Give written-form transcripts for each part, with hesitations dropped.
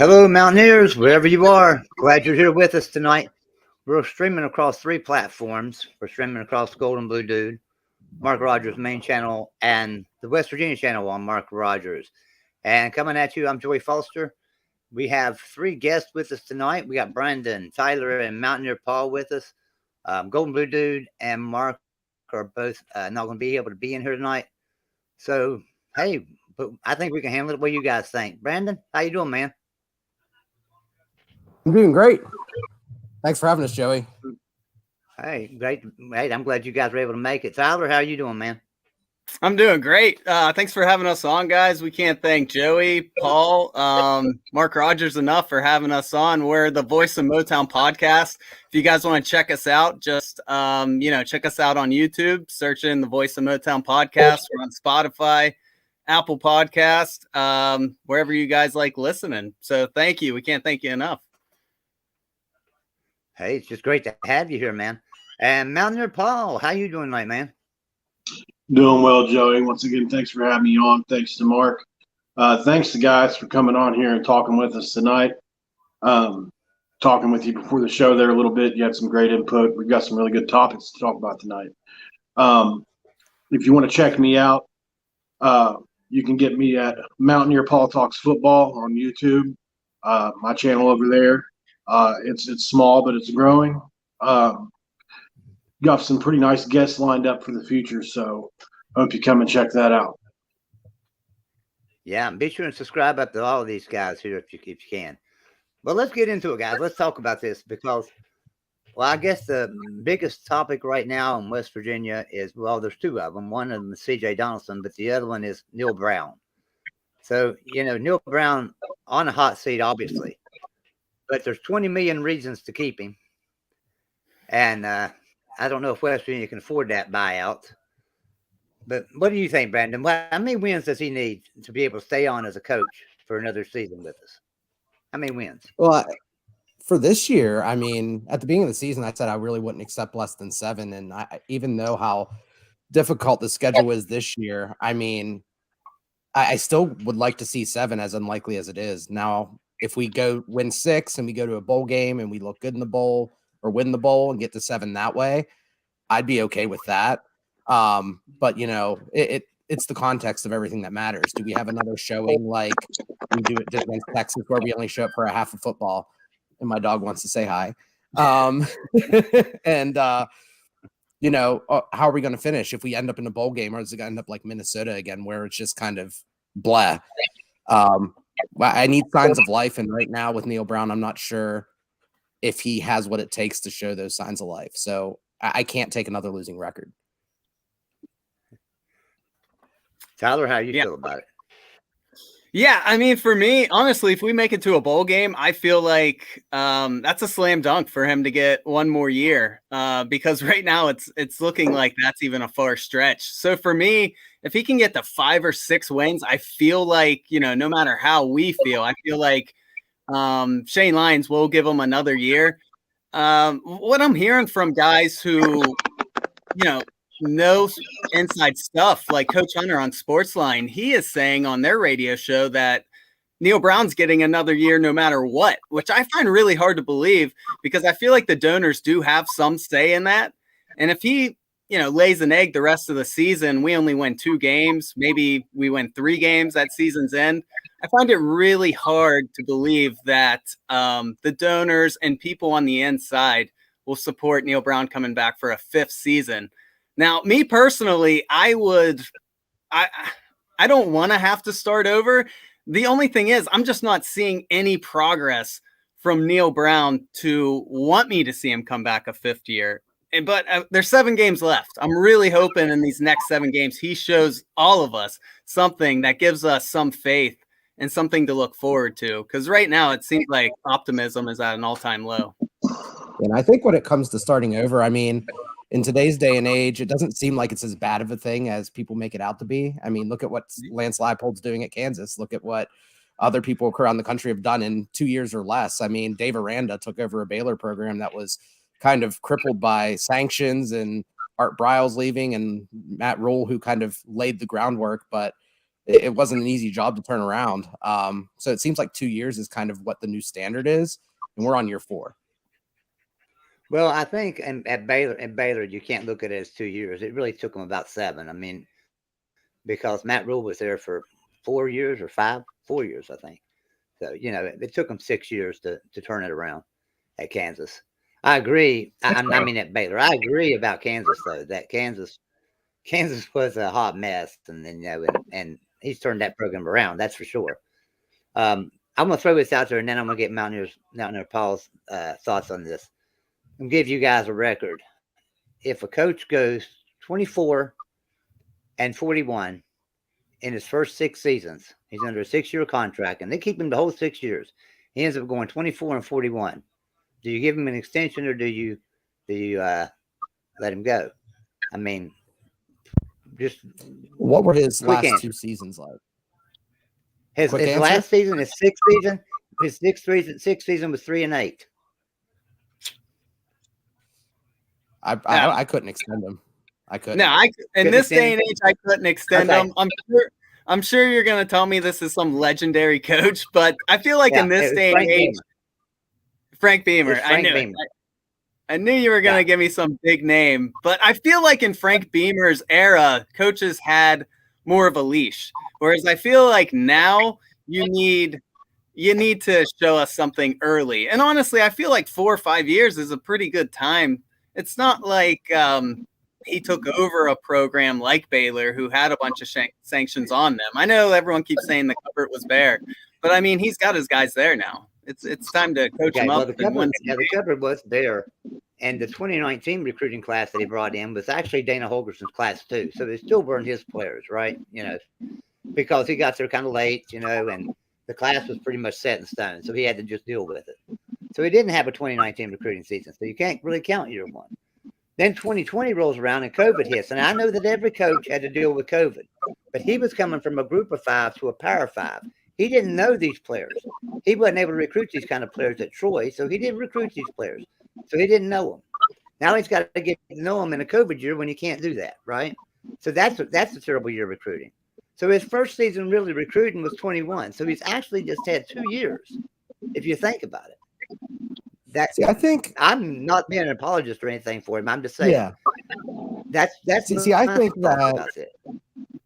Hello, Mountaineers, wherever you are. Glad you're here with us tonight. We're streaming across 3 platforms. We're streaming across Gold and Blue Dude, Mark Rogers' main channel, and the West Virginia channel on Mark Rogers. And coming at you, I'm Joey Foster. We have 3 guests with us tonight. We got Brandon, Tyler, and Mountaineer Paul with us. Gold and Blue Dude and Mark are both not going to be able to be in here tonight. So, hey, but I think we can handle it. What do you guys think? Brandon, how you doing, man? I'm doing great. Thanks for having us, Joey. Hey, great. Hey, I'm glad you guys were able to make it. Tyler, how are you doing, man? I'm doing great. Thanks for having us on, guys. We can't thank Joey, Paul, Mark Rogers enough for having us on. We're the Voice of Motown podcast. If you guys want to check us out, just check us out on YouTube. Search in the Voice of Motown podcast. We're on Spotify, Apple Podcast, wherever you guys like listening. So thank you. We can't thank you enough. Hey, it's just great to have you here, man. And Mountaineer Paul, how you doing tonight, man? Doing well, Joey. Once again, thanks for having me on. Thanks to Mark. Thanks to guys for coming on here and talking with us tonight. Talking with you before the show there a little bit. You had some great input. We've got some really good topics to talk about tonight. If you want to check me out, you can get me at Mountaineer Paul Talks Football on YouTube. My channel over there. It's small, but it's growing. Got some pretty nice guests lined up for the future, so hope you come and check that out. Yeah, and be sure and subscribe up to all of these guys here if you can. Well, let's get into it, guys. Let's talk about this because, well, I guess the biggest topic right now in West Virginia is, well, there's 2 of them. One of them is C.J. Donaldson, but the other one is Neil Brown. So, Neil Brown on a hot seat, obviously. But there's 20 million reasons to keep him. And I don't know if West Virginia can afford that buyout. But what do you think, Brandon? How many wins does he need to be able to stay on as a coach for another season with us? How many wins? Well, for this year, I mean, at the beginning of the season, I said I really wouldn't accept less than 7. And even though how difficult the schedule is this year, I mean, I still would like to see 7, as unlikely as it is. Now, if we go win 6 and we go to a bowl game and we look good in the bowl or win the bowl and get to 7 that way, I'd be okay with that. But it's the context of everything that matters. Do we have another showing like we do it just against Texas where we only show up for a half of football and my dog wants to say hi? And how are we going to finish if we end up in a bowl game, or is it going to end up like Minnesota again where it's just kind of blah? I need signs of life, and right now with Neil Brown, I'm not sure if he has what it takes to show those signs of life. So I can't take another losing record. Tyler, how you feel about it? Yeah, I mean, for me, honestly, if we make it to a bowl game, I feel like that's a slam dunk for him to get 1 more year because right now it's looking like that's even a far stretch. So for me, if he can get to 5 or 6 wins, I feel like, no matter how we feel, I feel like Shane Lyons will give him another year. What I'm hearing from guys who, know inside stuff like Coach Hunter on Sportsline, he is saying on their radio show that Neil Brown's getting another year no matter what, which I find really hard to believe because I feel like the donors do have some say in that. And if he, lays an egg the rest of the season, we only win 2 games, maybe we win 3 games at season's end. I find it really hard to believe that the donors and people on the inside will support Neil Brown coming back for a 5th season. Now, me personally, I don't want to have to start over. The only thing is I'm just not seeing any progress from Neil Brown to want me to see him come back a 5th year. But there's 7 games left. I'm really hoping in these next 7 games, he shows all of us something that gives us some faith and something to look forward to. Because right now it seems like optimism is at an all-time low. And I think when it comes to starting over, I mean, in today's day and age, it doesn't seem like it's as bad of a thing as people make it out to be. I mean, look at what Lance Leipold's doing at Kansas. Look at what other people around the country have done in 2 years or less. I mean, Dave Aranda took over a Baylor program that was kind of crippled by sanctions and Art Briles leaving and Matt Rule, who kind of laid the groundwork. But it wasn't an easy job to turn around. So it seems like 2 years is kind of what the new standard is, and we're on year 4. Well, I think at Baylor, you can't look at it as 2 years. It really took them about 7. I mean, because Matt Rule was there for 4 years or 4 years, I think. So, it took them 6 years to turn it around at Kansas. I agree. I mean, at Baylor, I agree about Kansas, though, that Kansas was a hot mess. And then, and he's turned that program around. That's for sure. I'm going to throw this out there, and then I'm going to get Mountaineer Paul's thoughts on this. I'm going to give you guys a record. If a coach goes 24-41 in his first 6 seasons, he's under a 6-year contract, and they keep him the whole 6 years. He ends up going 24-41. Do you give him an extension, or do you let him go? I mean, just what were his last answer. 2 seasons like? His last season, his sixth season was 3-8. I couldn't extend him. I couldn't. No, in this day and age, I couldn't extend him. I'm sure you're going to tell me this is some legendary coach, but I feel like in this day and age, Frank Beamer. I knew you were going to give me some big name, but I feel like in Frank Beamer's era, coaches had more of a leash. Whereas I feel like now you need to show us something early. And honestly, I feel like 4 or 5 years is a pretty good time. It's not like he took over a program like Baylor who had a bunch of sanctions on them. I know everyone keeps saying the cupboard was bare, but I mean, he's got his guys there now. It's time to coach him up. The cupboard was there, and the 2019 recruiting class that he brought in was actually Dana Holgerson's class too. So they still weren't his players, right? Because he got there kind of late, and the class was pretty much set in stone. So he had to just deal with it. So he didn't have a 2019 recruiting season. So you can't really count year 1. Then 2020 rolls around and COVID hits. And I know that every coach had to deal with COVID, but he was coming from a group of 5 to a power 5. He didn't know these players. He wasn't able to recruit these kind of players at Troy, so he didn't recruit these players. So he didn't know them. Now he's got to get to know them in a COVID year when you can't do that, right? So that's a terrible year recruiting. So his first season really recruiting was 21. So he's actually just had 2 years, if you think about it. I think I'm not being an apologist or anything for him. I'm just saying. Yeah. That's. I think that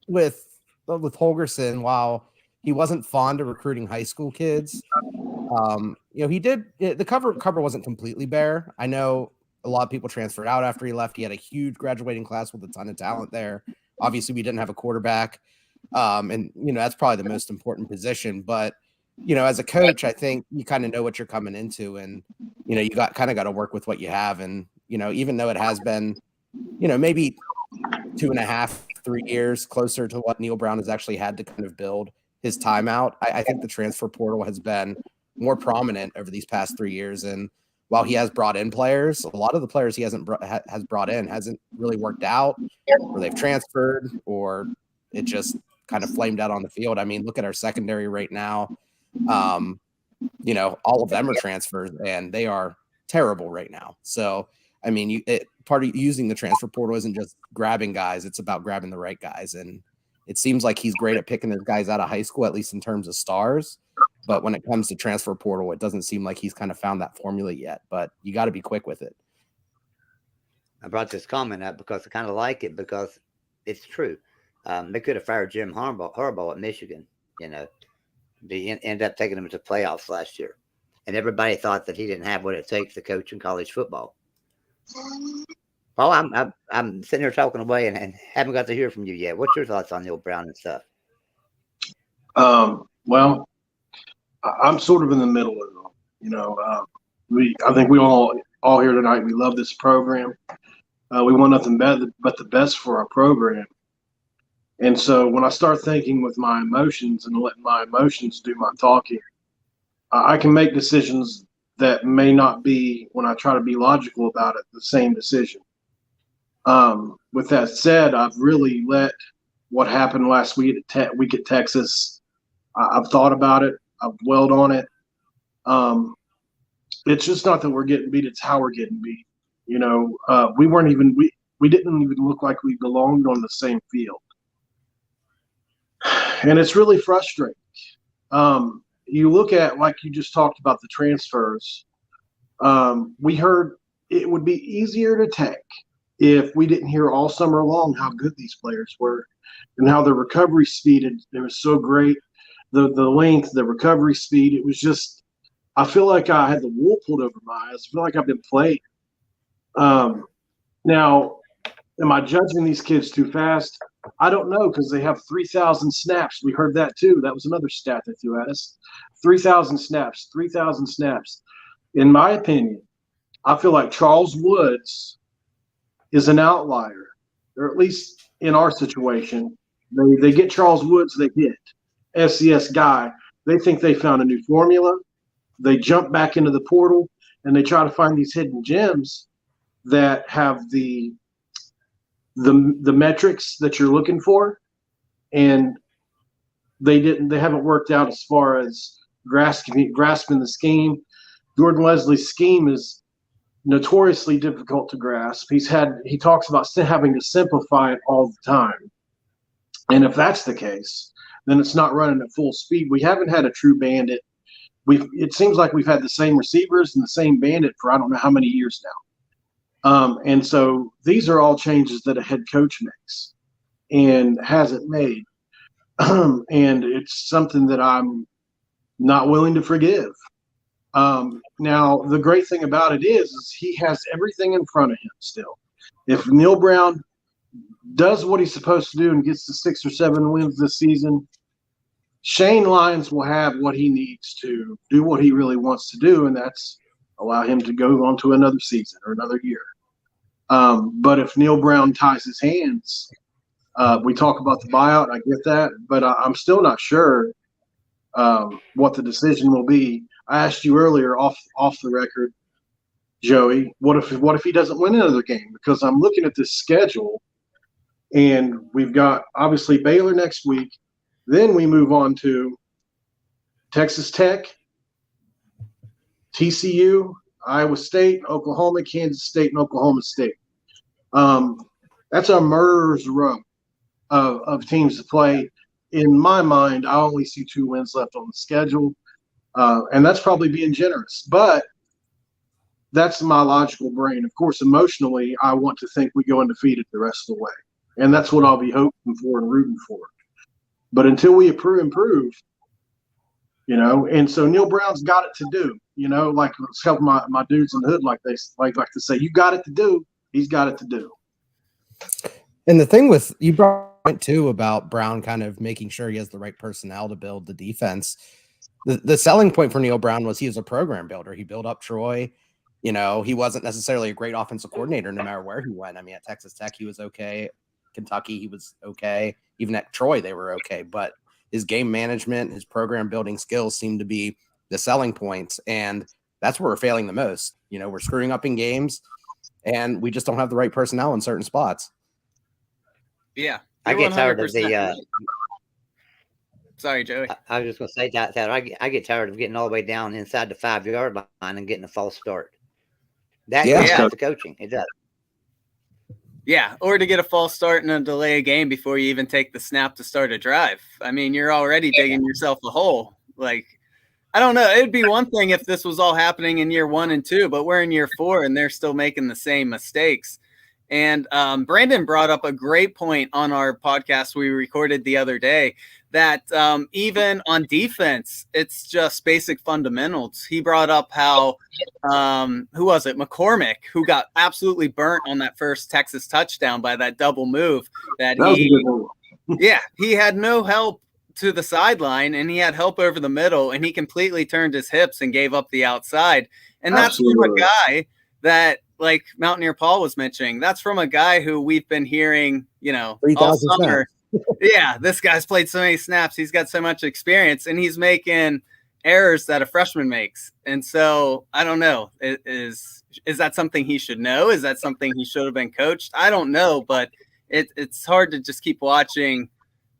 with Holgerson, while he wasn't fond of recruiting high school kids, he did. The cover wasn't completely bare. I know a lot of people transferred out after he left. He had a huge graduating class with a ton of talent there. Obviously, we didn't have a quarterback, and that's probably the most important position. But as a coach, I think you kind of know what you're coming into, and you got to work with what you have. And even though it has been, maybe 2.5, 3 years closer to what Neil Brown has actually had to kind of build his timeout, I think the transfer portal has been more prominent over these past 3 years. And while he has brought in players, a lot of the players he has brought in hasn't really worked out, or they've transferred, or it just kind of flamed out on the field. I mean, look at our secondary right now. All of them are transfers, and they are terrible right now. So, I mean, part of using the transfer portal isn't just grabbing guys; it's about grabbing the right guys. And it seems like he's great at picking his guys out of high school, at least in terms of stars. But when it comes to transfer portal, it doesn't seem like he's kind of found that formula yet. But you got to be quick with it. I brought this comment up because I kind of like it because it's true. They could have fired Jim Harbaugh at Michigan. They ended up taking him to playoffs last year, and everybody thought that he didn't have what it takes to coach in college football. Paul, I'm sitting here talking away and haven't got to hear from you yet. What's your thoughts on Neil Brown and stuff? Well, I'm sort of in the middle of it. I think we all here tonight, we love this program. We want nothing better but the best for our program. And so when I start thinking with my emotions and letting my emotions do my talking, I can make decisions that may not be, when I try to be logical about it, the same decision. With that said, I've really let what happened last week at Texas, I've thought about it. I've dwelled on it. It's just not that we're getting beat, it's how we're getting beat. We didn't even look like we belonged on the same field. And it's really frustrating. You look at, like you just talked about, the transfers. We heard it would be easier to tank if we didn't hear all summer long how good these players were and how their recovery speed, it was so great. The length, the recovery speed, it was just, I feel like I had the wool pulled over my eyes. I feel like I've been playing. Now, am I judging these kids too fast? I don't know, because they have 3,000 snaps. We heard that too. That was another stat they threw at us. 3,000 snaps, 3,000 snaps. In my opinion, I feel like Charles Woods is an outlier, or at least in our situation. They get Charles Woods, they hit. SCS guy. They think they found a new formula. They jump back into the portal, and they try to find these hidden gems that have the metrics that you're looking for, and they haven't worked out as far as grasping the scheme. Jordan Leslie's scheme is notoriously difficult to grasp. He talks about having to simplify it all the time. And if that's the case, then it's not running at full speed. We haven't had a true bandit. It seems like we've had the same receivers and the same bandit for I don't know how many years now. And so these are all changes that a head coach makes and hasn't made. And it's something that I'm not willing to forgive. Now, the great thing about it is he has everything in front of him still. If Neil Brown does what he's supposed to do and gets the 6 or 7 wins this season, Shane Lyons will have what he needs to do what he really wants to do, and that's allow him to go on to another season or another year. But if Neil Brown ties his hands, we talk about the buyout. I get that, but I'm still not sure what the decision will be. I asked you earlier off the record, Joey, what if he doesn't win another game? Because I'm looking at this schedule, and we've got obviously Baylor next week. Then we move on to Texas Tech, TCU, Iowa State, Oklahoma, Kansas State, and Oklahoma State. That's a murderer's row of teams to play. In my mind, I only see 2 wins left on the schedule, and that's probably being generous. But that's my logical brain. Of course, emotionally, I want to think we go undefeated the rest of the way, and that's what I'll be hoping for and rooting for. But until we improve, and so Neil Brown's got it to do, like let's help my dudes in the hood, like they like to say, you got it to do. He's got it to do. And the thing with you brought point too about Brown kind of making sure he has the right personnel to build the defense. The selling point for Neil Brown was he was a program builder. He built up Troy. He wasn't necessarily a great offensive coordinator no matter where he went. I mean, at Texas Tech, he was okay. Kentucky, he was okay. Even at Troy, they were okay. But his game management, his program building skills seem to be the selling points. And that's where we're failing the most. We're screwing up in games, and we just don't have the right personnel in certain spots. Yeah. I get tired of the sorry, Joey. I was just going to say that I get tired of getting all the way down inside the 5-yard line and getting a false start. That comes the coaching. It does. Yeah, or to get a false start and delay a game before you even take the snap to start a drive. I mean, you're already digging yourself a hole. Like, I don't know. It'd be one thing if this was all happening in year 1 and 2, but we're in year 4 and they're still making the same mistakes. And Brandon brought up a great point on our podcast we recorded the other day that even on defense, it's just basic fundamentals. He brought up how, who was it? McCormick, who got absolutely burnt on that first Texas touchdown by that double move he had no help to the sideline and he had help over the middle and he completely turned his hips and gave up the outside. And that's from a guy that, like Mountaineer Paul was mentioning, that's from a guy who we've been hearing, all summer. Yeah, this guy's played so many snaps. He's got so much experience, and he's making errors that a freshman makes. And so I don't know. Is that something he should know? Is that something he should have been coached? I don't know, but it's hard to just keep watching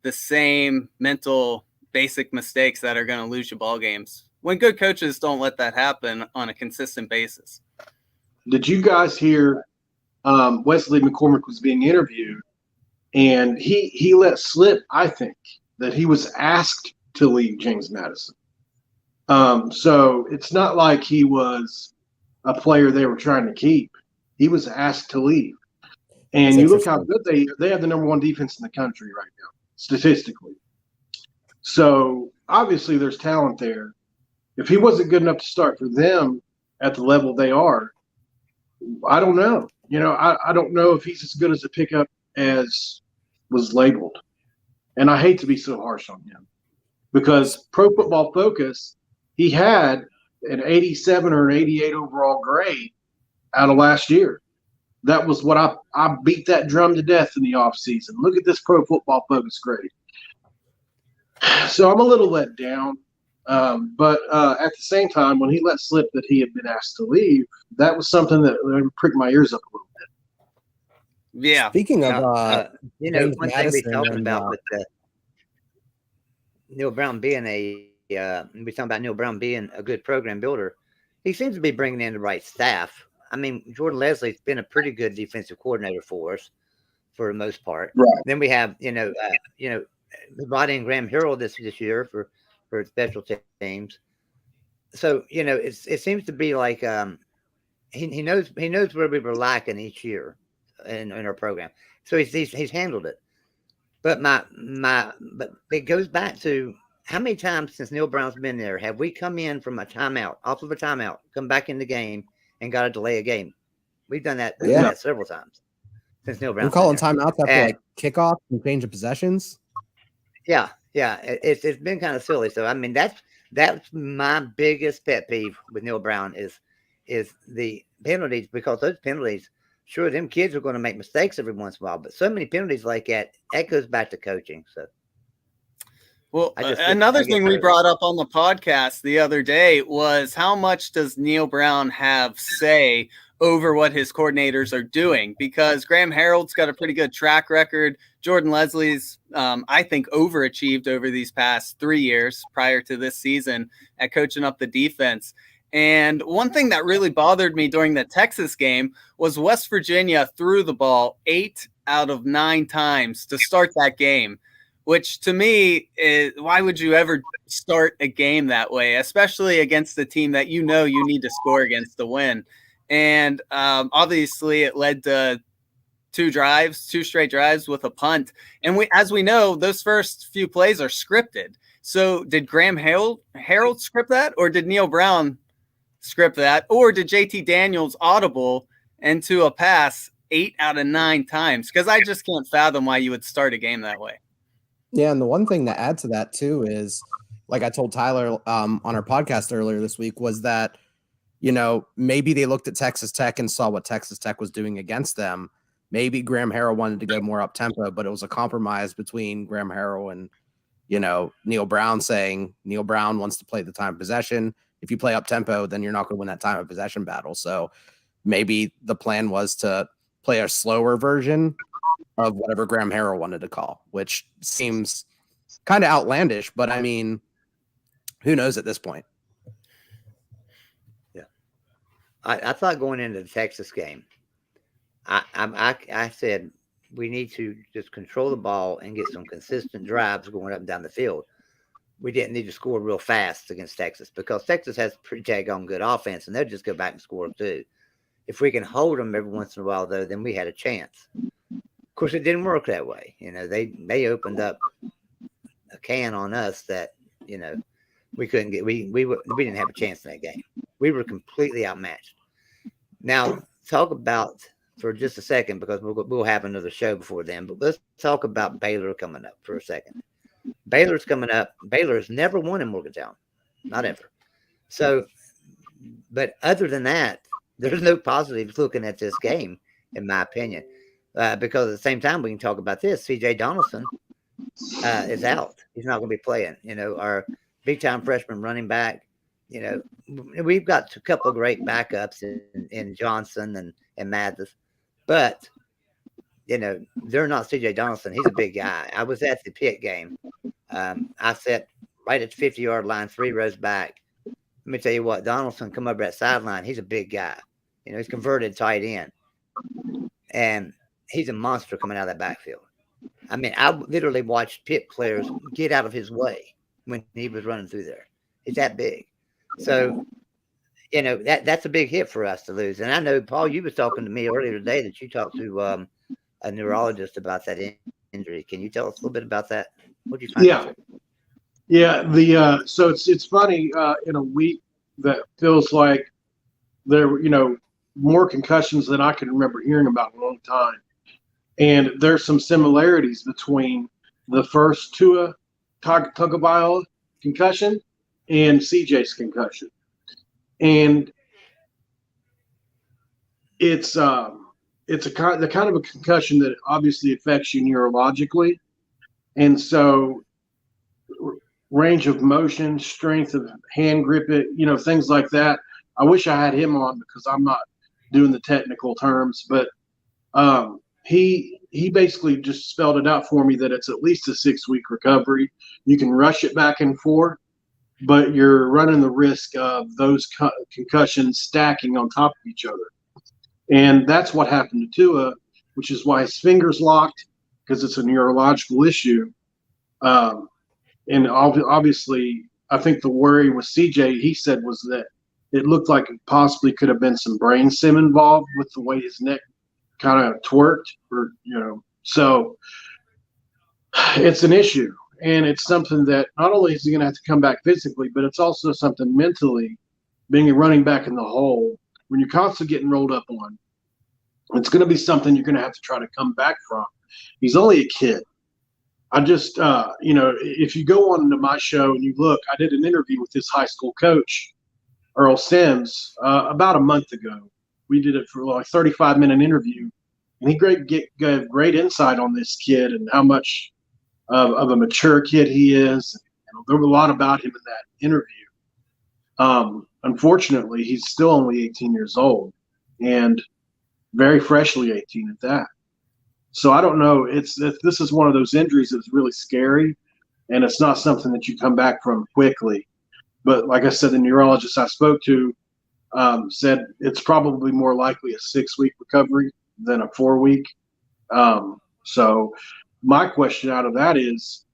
the same mental basic mistakes that are going to lose you ball games when good coaches don't let that happen on a consistent basis. Did you guys hear Wesley McCormick was being interviewed, and he let slip, I think, that he was asked to leave James Madison. So it's not like he was a player they were trying to keep. He was asked to leave. And you look how good they have the number one defense in the country right now, statistically. So obviously there's talent there. If he wasn't good enough to start for them at the level they are, I don't know. I don't know if he's as good as a pickup as was labeled. And I hate to be so harsh on him because Pro Football Focus, he had an 87 or an 88 overall grade out of last year. That was what I beat that drum to death in the offseason. Look at this Pro Football Focus grade. So I'm a little let down. But at the same time, when he let slip that he had been asked to leave, that was something that pricked my ears up a little bit. Yeah. Speaking of, one James thing we Madison talking and, about with Neil Brown being we talking about Neil Brown being a good program builder. He seems to be bringing in the right staff. I mean, Jordan Leslie's been a pretty good defensive coordinator for us, for the most part. Right. Then we have Rodney and Graham Harrell this year for special teams. So it seems to be like he knows where we were lacking each year in our program. So he's handled it. But but it goes back to how many times since Neil Brown's been there have we come in from off of a timeout, come back in the game and got to delay a game? We've done that. We've done that several times since Neil Brown. We're calling timeouts after like kickoff and change of possessions. Yeah, it's been kind of silly. So I mean, that's my biggest pet peeve with Neil Brown is the penalties, because those penalties, sure, them kids are going to make mistakes every once in a while, but so many penalties like that goes back to coaching. So. Well, another thing we brought up on the podcast the other day was how much does Neil Brown have say over what his coordinators are doing? Because Graham Harreld's got a pretty good track record. Jordan Leslie's, I think, overachieved over these past 3 years prior to this season at coaching up the defense. And one thing that really bothered me during the Texas game was West Virginia threw the ball 8 out of 9 times to start that game. Which to me is, why would you ever start a game that way, especially against the team that you need to score against to win? And obviously it led to 2 straight drives with a punt. And as we know, those first few plays are scripted. So did Graham Harrell script that, or did Neil Brown script that, or did JT Daniels audible into a pass 8 out of 9 times? Because I just can't fathom why you would start a game that way. Yeah, and the one thing to add to that too is, like I told Tyler on our podcast earlier this week, was that, maybe they looked at Texas Tech and saw what Texas Tech was doing against them. Maybe Graham Harrell wanted to go more up tempo, but it was a compromise between Graham Harrell and, Neil Brown, saying Neil Brown wants to play the time of possession. If you play up tempo, then you're not going to win that time of possession battle. So maybe the plan was to play a slower version of whatever Graham Harrell wanted to call, which seems kind of outlandish, but I mean, who knows at this point? Yeah. I thought going into the Texas game, I said we need to just control the ball and get some consistent drives going up and down the field. We didn't need to score real fast against Texas, because Texas has pretty daggone good offense, and they'll just go back and score too. If we can hold them every once in a while, though, then we had a chance. Of course, it didn't work that way. They opened up a can on us that we couldn't get. We didn't have a chance in that game. We were completely outmatched. Now, talk about for just a second, because we'll have another show before then. But let's talk about Baylor coming up for a second. Baylor's coming up. Baylor's never won in Morgantown, not ever. So, but other than that, there's no positives looking at this game, in my opinion. Because at the same time, we can talk about this. C.J. Donaldson is out. He's not going to be playing. Our big-time freshman running back. We've got a couple of great backups in Johnson and Mathis. But, they're not C.J. Donaldson. He's a big guy. I was at the Pitt game. I sat right at the 50-yard line, 3 rows back. Let me tell you what, Donaldson come over that sideline. He's a big guy. He's converted tight end. And he's a monster coming out of that backfield. I mean, I literally watched Pitt players get out of his way when he was running through there. He's that big. So, that's a big hit for us to lose. And I know, Paul, you was talking to me earlier today that you talked to a neurologist about that injury. Can you tell us a little bit about that? What did you find out? Yeah. So it's funny in a week that feels like there were, more concussions than I can remember hearing about in a long time. And there's some similarities between the first Tua Tagovailoa concussion and CJ's concussion. And it's the kind of a concussion that obviously affects you neurologically. And so range of motion, strength of hand grip, things like that. I wish I had him on because I'm not doing the technical terms, but he basically just spelled it out for me that it's at least a 6-week recovery. You can rush it back and forth, but you're running the risk of those concussions stacking on top of each other. And that's what happened to Tua, which is why his finger's locked, because it's a neurological issue. And obviously, I think the worry with CJ, he said, was that it looked like it possibly could have been some brain sim involved with the way his neck kind of twerked, so it's an issue. And it's something that not only is he going to have to come back physically, but it's also something mentally, being a running back in the hole, when you're constantly getting rolled up on, it's going to be something you're going to have to try to come back from. He's only a kid. I just, if you go on to my show and you look, I did an interview with his high school coach, Earl Sims, about a month ago. We did it for like a 35-minute interview, and he gave great insight on this kid and how much of a mature kid he is. There was a lot about him in that interview. Unfortunately, he's still only 18 years old and very freshly 18 at that. So I don't know. This is one of those injuries that's really scary, and it's not something that you come back from quickly. But like I said, the neurologist I spoke to said it's probably more likely a 6-week recovery than a 4-week. So my question out of that is,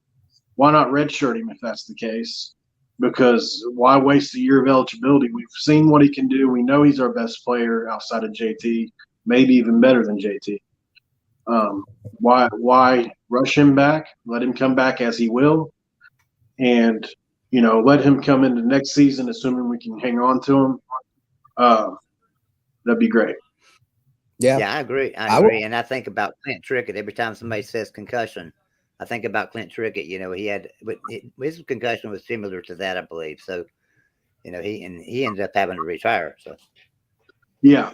why not redshirt him if that's the case? Because why waste a year of eligibility? We've seen what he can do. We know he's our best player outside of JT, maybe even better than JT. Why rush him back? Let him come back as he will, and let him come into next season, assuming we can hang on to him. That'd be great. Yeah, I agree. I agree. And I think about Clint Trickett every time somebody says concussion. I think about Clint Trickett. He had his concussion was similar to that, I believe. So, he ended up having to retire. So, yeah.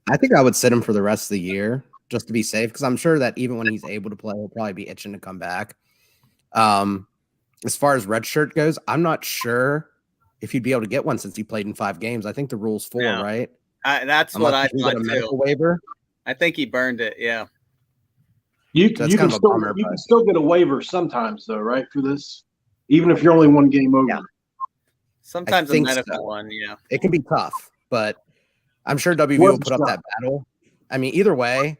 I think I would sit him for the rest of the year just to be safe, because I'm sure that even when he's able to play, he'll probably be itching to come back. As far as redshirt goes, I'm not sure if he'd be able to get one since he played in 5 games. I think the rule's 4, right? That's what I thought too. Waiver. I think he burned it. Yeah. You can still get a waiver sometimes, though, right? For this, even if you're only 1 game over. Yeah. Sometimes a medical one, yeah. It can be tough, but I'm sure WVU will put up that battle. I mean, either way,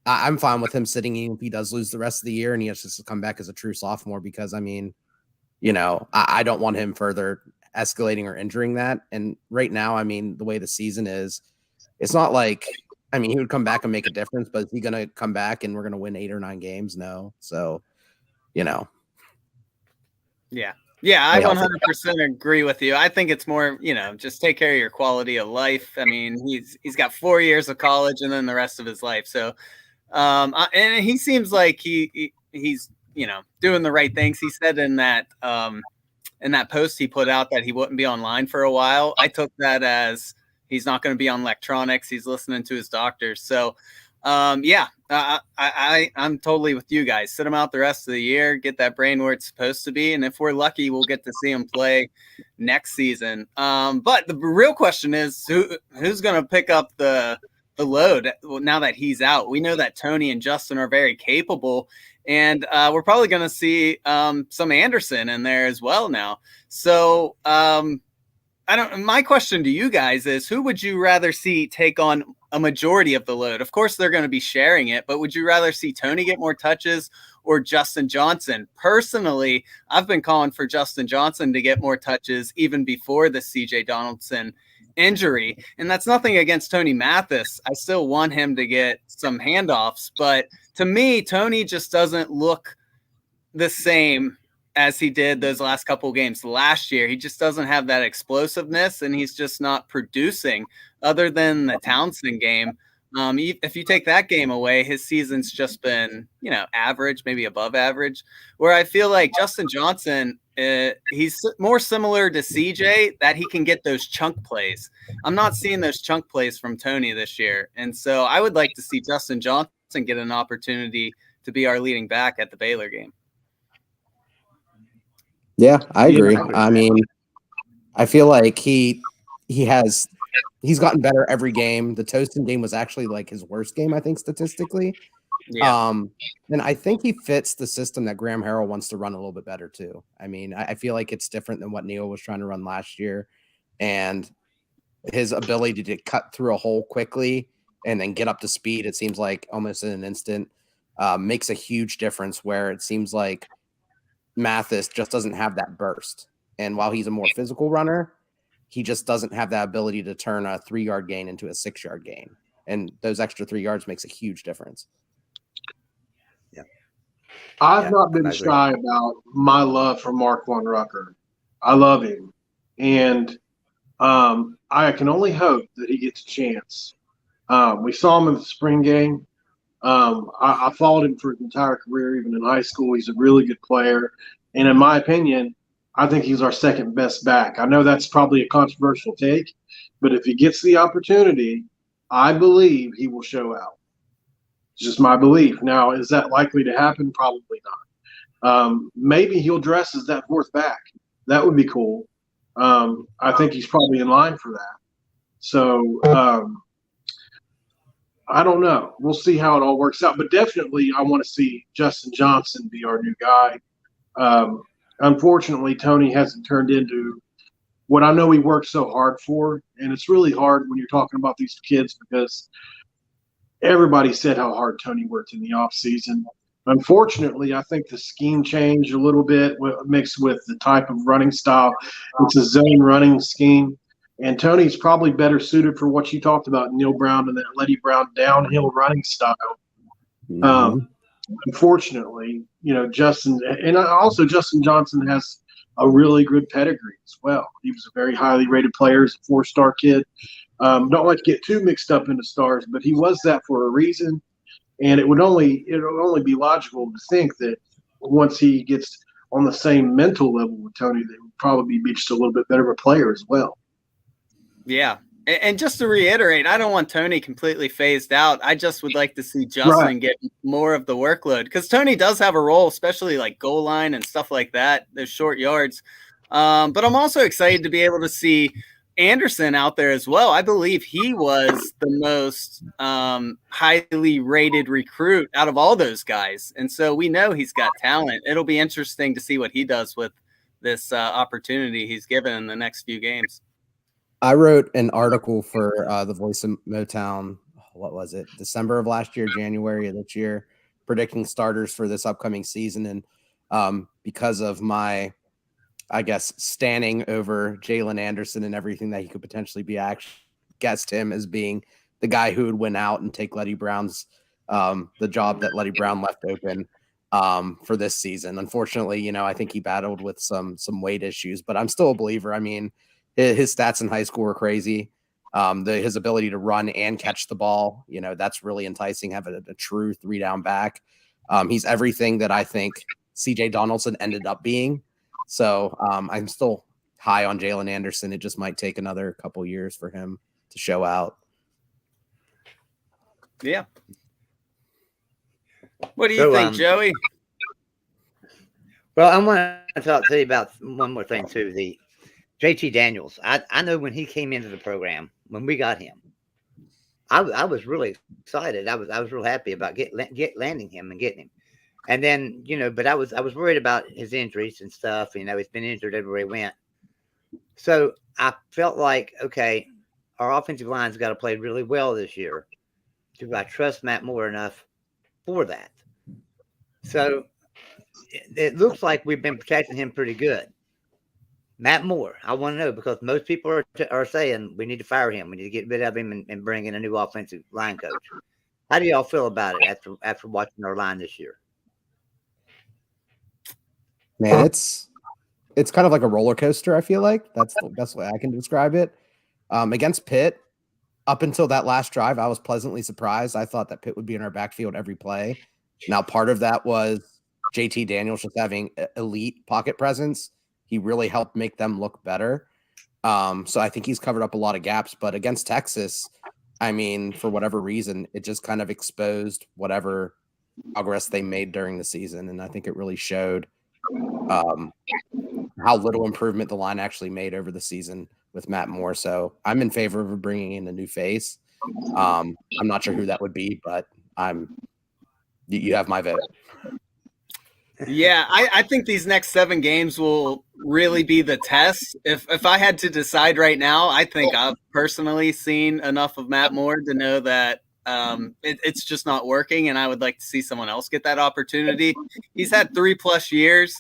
I'm fine with him sitting even if he does lose the rest of the year and he has to come back as a true sophomore, because, I mean, I don't want him further escalating or injuring that. And right now, I mean, the way the season is, it's not like, I mean, he would come back and make a difference, but is he going to come back and we're going to win 8 or 9 games? No. So, Yeah. Yeah, I 100% agree with you. I think it's more, just take care of your quality of life. I mean, he's got 4 years of college and then the rest of his life. So, and he seems like he's doing the right things. He said in that post he put out that he wouldn't be online for a while. I took that as he's not going to be on electronics. He's listening to his doctors. So, I'm totally with you guys. Sit him out the rest of the year, get that brain where it's supposed to be, and if we're lucky, we'll get to see him play next season. But the real question is, who's going to pick up the load now that he's out? We know that Tony and Justin are very capable, and we're probably going to see some Anderson in there as well now. So, My question to you guys is, who would you rather see take on a majority of the load? Of course, they're going to be sharing it, but would you rather see Tony get more touches or Justin Johnson? Personally, I've been calling for Justin Johnson to get more touches even before the CJ Donaldson injury. And that's nothing against Tony Mathis. I still want him to get some handoffs, but to me, Tony just doesn't look the same as he did those last couple of games last year. He just doesn't have that explosiveness, and he's just not producing other than the Townsend game. If you take that game away, his season's just been, average, maybe above average, where I feel like Justin Johnson, he's more similar to CJ, that he can get those chunk plays. I'm not seeing those chunk plays from Tony this year. And so I would like to see Justin Johnson get an opportunity to be our leading back at the Baylor game. Yeah, I agree. I mean, I feel like he's gotten better every game. The Toaston game was actually like his worst game, I think, statistically. Yeah. And I think he fits the system that Graham Harrell wants to run a little bit better too. I mean, I feel like it's different than what Neil was trying to run last year, and his ability to cut through a hole quickly and then get up to speed, it seems like almost in an instant, makes a huge difference, where it seems like Mathis just doesn't have that burst. And while he's a more physical runner, he just doesn't have that ability to turn a 3-yard gain into a 6-yard gain. And those extra 3 yards makes a huge difference. Yeah. I've not been shy about my love for Mark Von Rucker. I love him. And I can only hope that he gets a chance. We saw him in the spring game. I followed him for his entire career, even in high school. He's a really good player. And in my opinion, I think he's our second best back. I know that's probably a controversial take, but if he gets the opportunity, I believe he will show out. It's just my belief. Now, is that likely to happen? Probably not. Maybe he'll dress as that fourth back. That would be cool. I think he's probably in line for that. So, I don't know. We'll see how it all works out. But definitely I want to see Justin Johnson be our new guy. Unfortunately, Tony hasn't turned into what I know he worked so hard for. And it's really hard when you're talking about these kids, because everybody said how hard Tony worked in the offseason. Unfortunately, I think the scheme changed a little bit mixed with the type of running style. It's a zone running scheme. And Tony's probably better suited for what you talked about, Neil Brown and that Letty Brown downhill running style. Mm-hmm. Unfortunately, Justin Johnson has a really good pedigree as well. He was a very highly rated player, as a 4-star kid. Don't like to get too mixed up into stars, but he was that for a reason. And it would only be logical to think that once he gets on the same mental level with Tony, they would probably be just a little bit better of a player as well. Yeah. And just to reiterate, I don't want Tony completely phased out. I just would like to see Justin get more of the workload, because Tony does have a role, especially like goal line and stuff like that, those short yards. But I'm also excited to be able to see Anderson out there as well. I believe he was the most highly rated recruit out of all those guys. And so we know he's got talent. It'll be interesting to see what he does with this opportunity he's given in the next few games. I wrote an article for the Voice of Motown. What was it? December of last year, January of this year, predicting starters for this upcoming season. And because of my, I guess, standing over Jalen Anderson and everything that he could potentially be, I actually guessed him as being the guy who would win out and take Letty Brown's the job that Letty Brown left open for this season. Unfortunately, I think he battled with some weight issues, but I'm still a believer. I mean, his stats in high school were crazy. His ability to run and catch the ball, that's really enticing. Having a true 3-down back. He's everything that I think CJ Donaldson ended up being. So I'm still high on Jalen Anderson. It just might take another couple years for him to show out. Yeah. What do you think, Joey? Well, I want to talk to you about one more thing too. The JT Daniels. I know when he came into the program, when we got him, I was really excited. I was real happy about landing him and getting him. And then, but I was worried about his injuries and stuff. He's been injured everywhere he went. So I felt like, okay, our offensive line's got to play really well this year. Do I trust Matt Moore enough for that? So it looks like we've been protecting him pretty good. Matt Moore, I want to know because most people are saying we need to fire him. We need to get rid of him and bring in a new offensive line coach. How do y'all feel about it after watching our line this year? Man, it's kind of like a roller coaster. I feel like that's the best way I can describe it. Against Pitt, up until that last drive, I was pleasantly surprised. I thought that Pitt would be in our backfield every play. Now, part of that was JT Daniels just having elite pocket presence. He really helped make them look better. So I think he's covered up a lot of gaps. But against Texas, I mean, for whatever reason, it just kind of exposed whatever progress they made during the season. And I think it really showed how little improvement the line actually made over the season with Matt Moore. So I'm in favor of bringing in a new face. I'm not sure who that would be, but you have my vote. Yeah, I think these next 7 games will really be the test. If I had to decide right now, I think I've personally seen enough of Matt Moore to know that it's just not working, and I would like to see someone else get that opportunity. He's had 3+ years.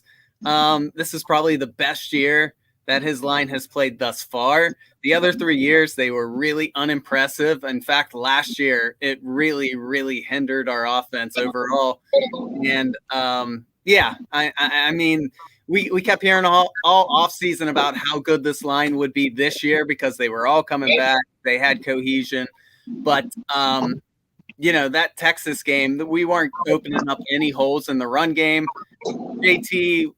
This is probably the best year that his line has played thus far. The other 3 years, they were really unimpressive. In fact, last year, it really, really hindered our offense overall. And yeah, I mean, we kept hearing all offseason about how good this line would be this year because they were all coming back. They had cohesion. But, that Texas game, we weren't opening up any holes in the run game. JT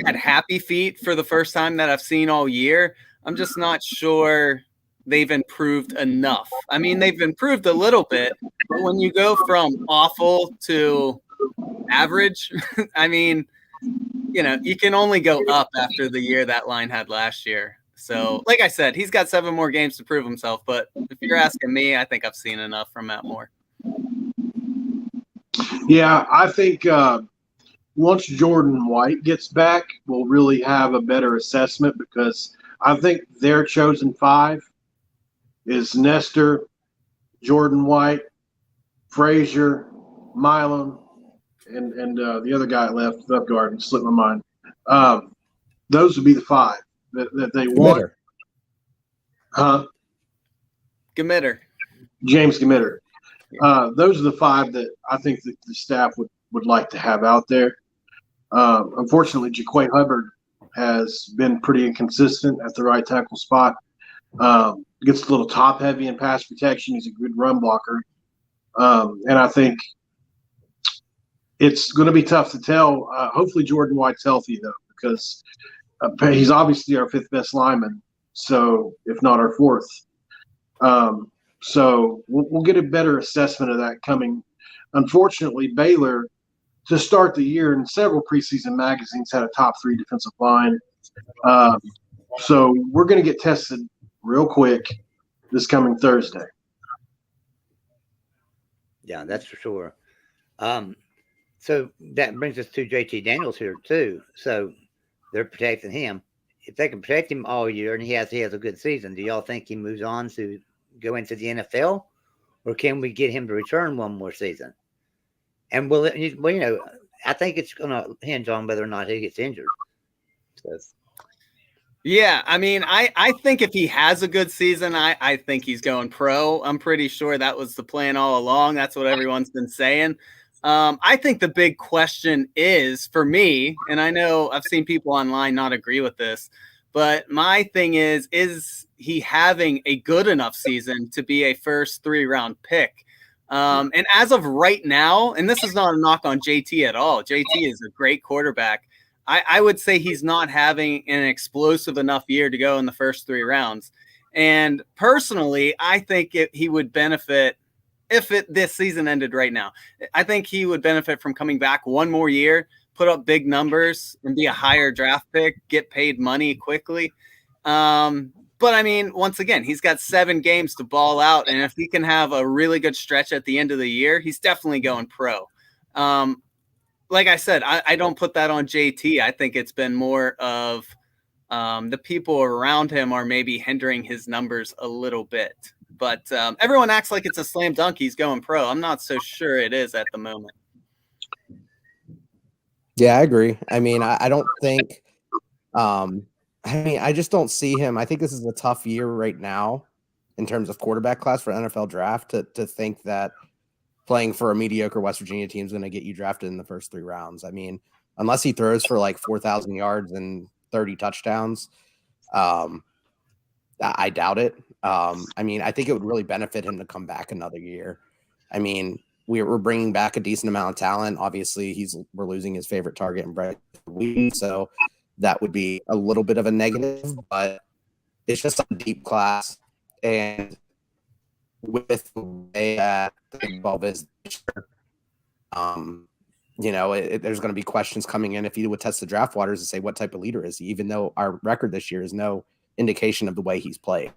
had happy feet for the first time that I've seen all year. I'm just not sure they've improved enough. I mean, they've improved a little bit, but when you go from awful to average, I mean, you can only go up after the year that line had last year. So, like I said, he's got 7 more games to prove himself. But if you're asking me, I think I've seen enough from Matt Moore. Yeah, I think once Jordan White gets back, we'll really have a better assessment because I think their chosen 5 is Nestor, Jordan White, Frazier, Milam, and the other guy left guard, slipped my mind. Those would be the 5 that they want. Gemitter. James Gemitter. Those are the 5 that I think that the staff would like to have out there. Unfortunately, Jaquay Hubbard has been pretty inconsistent at the right tackle spot. Gets a little top heavy in pass protection. He's a good run blocker. And I think it's going to be tough to tell. Hopefully Jordan White's healthy, though, because he's obviously our 5th best lineman, so if not our 4th. So we'll get a better assessment of that coming. Unfortunately, Baylor, to start the year in several preseason magazines, had a top 3 defensive line. So we're going to get tested real quick this coming Thursday. Yeah, that's for sure. So that brings us to JT Daniels here too. So they're protecting him. If they can protect him all year and he has a good season, do y'all think he moves on to go into the NFL, or can we get him to return one more season? And will it? Well, I think it's going to hinge on whether or not he gets injured. So. Yeah, I mean, I think if he has a good season, I think he's going pro. I'm pretty sure that was the plan all along. That's what everyone's been saying. I think the big question is, for me, and I know I've seen people online not agree with this, but my thing is he having a good enough season to be a first 3-round pick? And as of right now, and this is not a knock on JT at all. JT is a great quarterback. I would say he's not having an explosive enough year to go in the first 3 rounds. And personally, I think he would benefit if this season ended right now. I think he would benefit from coming back one more year, put up big numbers, and be a higher draft pick, get paid money quickly. But I mean, once again, he's got 7 games to ball out. And if he can have a really good stretch at the end of the year, he's definitely going pro. Like I said, I don't put that on JT. I think it's been more of the people around him are maybe hindering his numbers a little bit. But everyone acts like it's a slam dunk he's going pro. I'm not so sure it is at the moment. Yeah, I agree. I mean, I don't think I just don't see him. I think this is a tough year right now in terms of quarterback class for NFL draft to think that playing for a mediocre West Virginia team is going to get you drafted in the first 3 rounds. I mean, unless he throws for like 4,000 yards and 30 touchdowns, I doubt it. I mean, I think it would really benefit him to come back another year. I mean, we're bringing back a decent amount of talent. Obviously, we're losing his favorite target in Brett Wheaton, so that would be a little bit of a negative, but it's just a deep class. And with the way that the Big 12 is, there's going to be questions coming in if you would test the draft waters and say, what type of leader is he? Even though our record this year is no indication of the way he's played.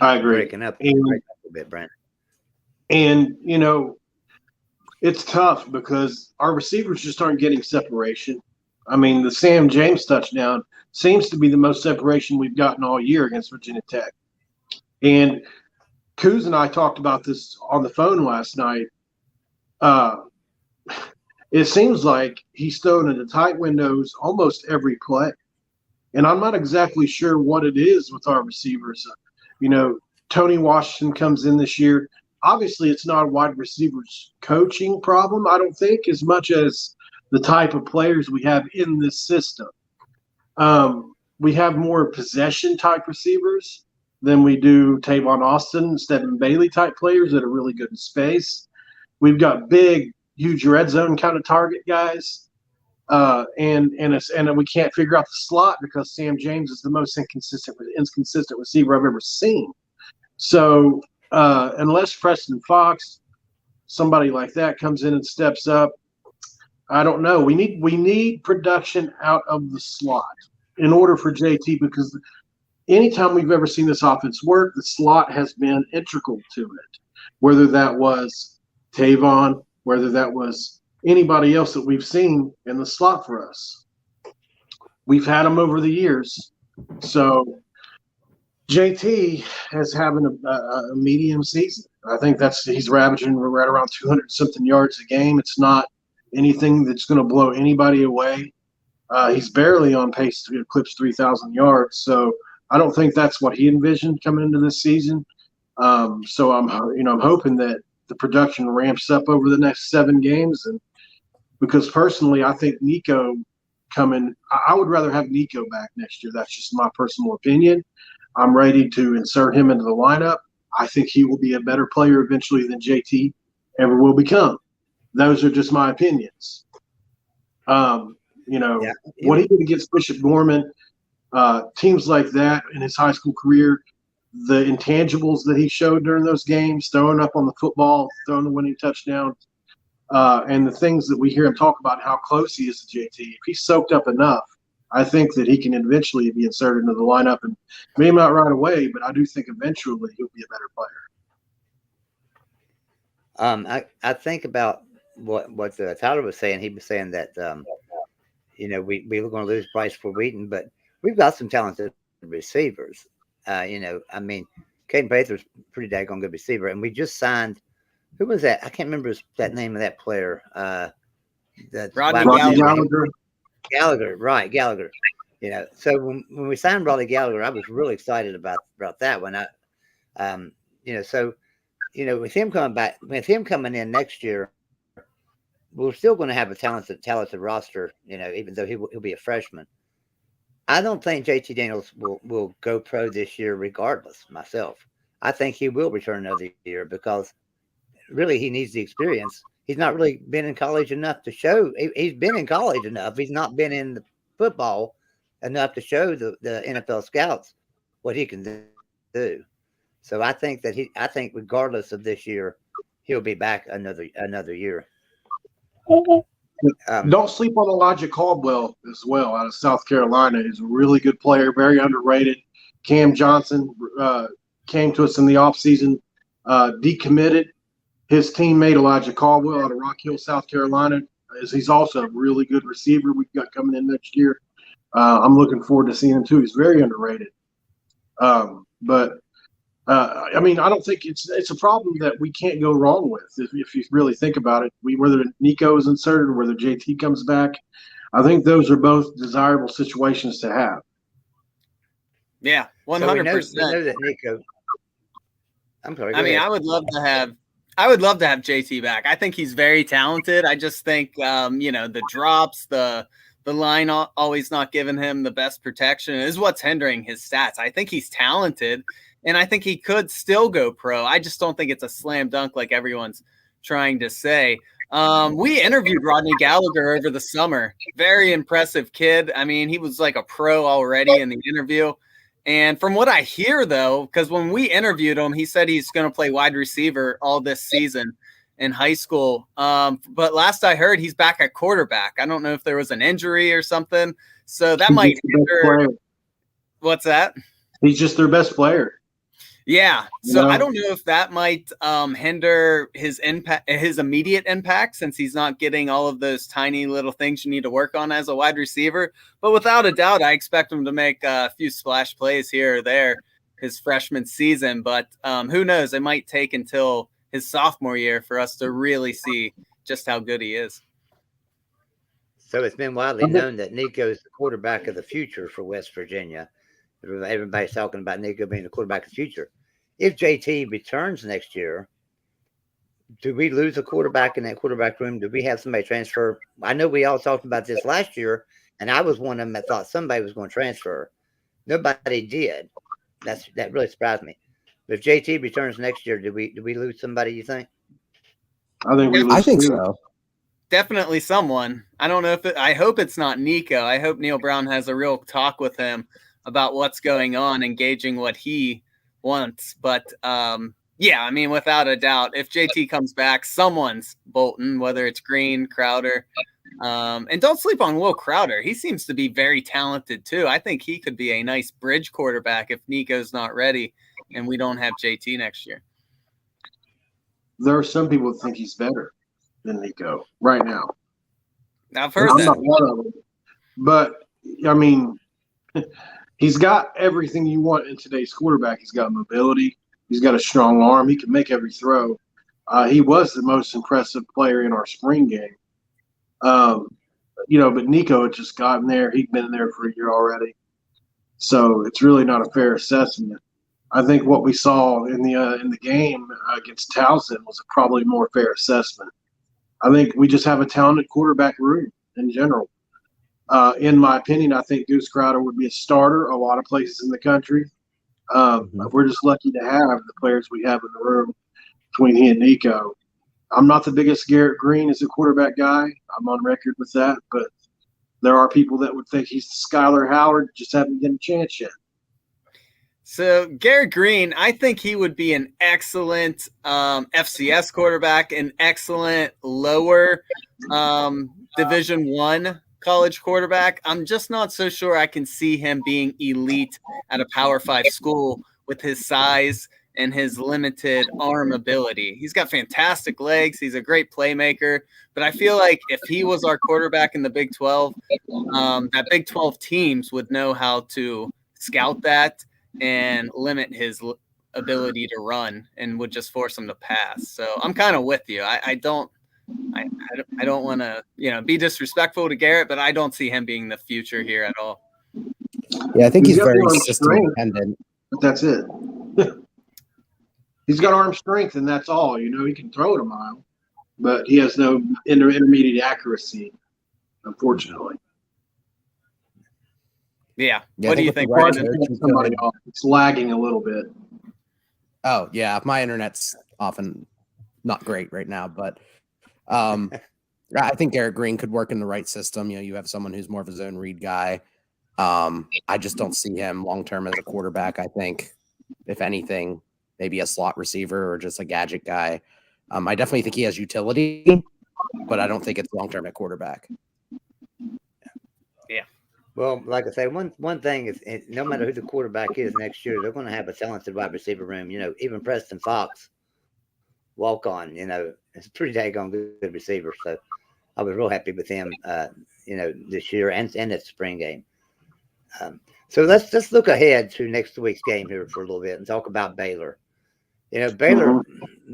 I agree. Breaking up a bit, Brent. And, it's tough because our receivers just aren't getting separation. I mean, the Sam James touchdown seems to be the most separation we've gotten all year against Virginia Tech. And Kuz and I talked about this on the phone last night. It seems like he's thrown into tight windows almost every play. And I'm not exactly sure what it is with our receivers. Tony Washington comes in this year. Obviously, it's not a wide receivers coaching problem, I don't think, as much as the type of players we have in this system. We have more possession type receivers than we do Tavon Austin, Stephen Bailey type players that are really good in space. We've got big, huge red zone kind of target guys. And we can't figure out the slot because Sam James is the most inconsistent receiver I've ever seen. So unless Preston Fox, somebody like that comes in and steps up, I don't know. We need production out of the slot in order for JT, because anytime we've ever seen this offense work, the slot has been integral to it. Whether that was Tavon, whether that was anybody else that we've seen in the slot for us. We've had them over the years. So JT is having a medium season. I think he's ravaging right around 200-something yards a game. It's not anything that's going to blow anybody away. He's barely on pace to eclipse 3,000 yards. So I don't think that's what he envisioned coming into this season. So I'm hoping that the production ramps up over the next 7 games. And because personally, I think Nico I would rather have Nico back next year. That's just my personal opinion. I'm ready to insert him into the lineup. I think he will be a better player eventually than JT ever will become. Those are just my opinions. What he did against Bishop Gorman, teams like that in his high school career, the intangibles that he showed during those games, throwing up on the football, throwing the winning touchdown, and the things that we hear him talk about, how close he is to JT. If he's soaked up enough, I think that he can eventually be inserted into the lineup, and maybe not right away, but I do think eventually he'll be a better player. I think about what Tyler was saying. He was saying that we were going to lose Bryce for Wheaton, but we've got some talented receivers. Caden Prather's pretty daggone good receiver, and we just signed. Who was that? I can't remember that name of that player. Rodney Gallagher. Gallagher, right? Gallagher. So when we signed Rodney Gallagher, I was really excited about that one. With him coming back, with him coming in next year, we're still going to have a talented roster. Even though he'll be a freshman. I don't think JT Daniels will go pro this year, regardless. Myself, I think he will return another year because really he needs the experience. He's not really been in college enough to show. He's been in college enough. He's not been in the football enough to show the NFL scouts what he can do. So I think regardless of this year, he'll be back another year. Don't sleep on Elijah Caldwell as well out of South Carolina. He's a really good player, very underrated. Cam Johnson came to us in the offseason, decommitted. His teammate Elijah Caldwell out of Rock Hill, South Carolina, as he's also a really good receiver we've got coming in next year. I'm looking forward to seeing him too. He's very underrated. But I mean, I don't think it's a problem that we can't go wrong with if you really think about it. Whether Nico is inserted or whether JT comes back, I think those are both desirable situations to have. Yeah, 100%. So we know that Nico. I'm sorry. I mean, ahead. I would love to have JT back. I think he's very talented. I just think, the drops, the line always not giving him the best protection is what's hindering his stats. I think he's talented, and I think he could still go pro. I just don't think it's a slam dunk like everyone's trying to say. We interviewed Rodney Gallagher over the summer. Very impressive kid. I mean, he was like a pro already in the interview. And from what I hear, though, because when we interviewed him, he said he's going to play wide receiver all this season in high school. But last I heard, he's back at quarterback. I don't know if there was an injury or something. So that might hinder. What's that? He's just their best player. Yeah. So I don't know if that might hinder his impact, his immediate impact, since he's not getting all of those tiny little things you need to work on as a wide receiver. But without a doubt, I expect him to make a few splash plays here or there his freshman season. But who knows? It might take until his sophomore year for us to really see just how good he is. So it's been widely known that Nico's the quarterback of the future for West Virginia. Everybody's talking about Nico being the quarterback of the future. If JT returns next year, do we lose a quarterback in that quarterback room? Do we have somebody transfer? I know we all talked about this last year, and I was one of them that thought somebody was going to transfer. Nobody did. That really surprised me. But if JT returns next year, do we lose somebody, you think? I think so. Definitely someone. I don't know I hope it's not Nico. I hope Neil Brown has a real talk with him about what's going on, engaging what he wants. But yeah, I mean, without a doubt, if JT comes back, someone's bolting, whether it's Green, Crowder. And don't sleep on Will Crowder. He seems to be very talented too. I think he could be a nice bridge quarterback if Nico's not ready and we don't have JT next year. There are some people that think he's better than Nico right now. I've heard I'm that. not one of them. But, I mean, he's got everything you want in today's quarterback. He's got mobility. He's got a strong arm. He can make every throw. He was the most impressive player in our spring game. But Nico had just gotten there. He'd been there for a year already. So it's really not a fair assessment. I think what we saw in the game against Towson was a probably more fair assessment. I think we just have a talented quarterback room in general. In my opinion, I think Goose Crowder would be a starter a lot of places in the country. We're just lucky to have the players we have in the room between he and Nico. I'm not the biggest Garrett Green as a quarterback guy. I'm on record with that, but there are people that would think he's the Skylar Howard, just haven't given a chance yet. So Garrett Green, I think he would be an excellent FCS quarterback, an excellent lower Division I college quarterback. I'm just not so sure I can see him being elite at a Power 5 school with his size and his limited arm ability. He's got fantastic legs. He's a great playmaker. But I feel like if he was our quarterback in the Big 12, that Big 12 teams would know how to scout that and limit his ability to run and would just force him to pass. So I'm kind of with you. I don't want to, be disrespectful to Garrett, but I don't see him being the future here at all. Yeah, I think he's very system dependent. But that's it. He's got arm strength, and that's all. He can throw it a mile, but he has no intermediate accuracy, unfortunately. Yeah. What do you think? It's lagging a little bit. Oh, yeah. My internet's often not great right now, but I think Garrett Green could work in the right system. You have someone who's more of a zone read guy. I just don't see him long-term as a quarterback. I think, if anything, maybe a slot receiver or just a gadget guy. I definitely think he has utility, but I don't think it's long-term at quarterback. Yeah. Well, like I say, one thing is no matter who the quarterback is next year, they're going to have a talented wide receiver room. Even Preston Fox, walk on, it's a pretty daggone good receiver. So I was real happy with him, this year and its spring game. So let's look ahead to next week's game here for a little bit and talk about Baylor. Baylor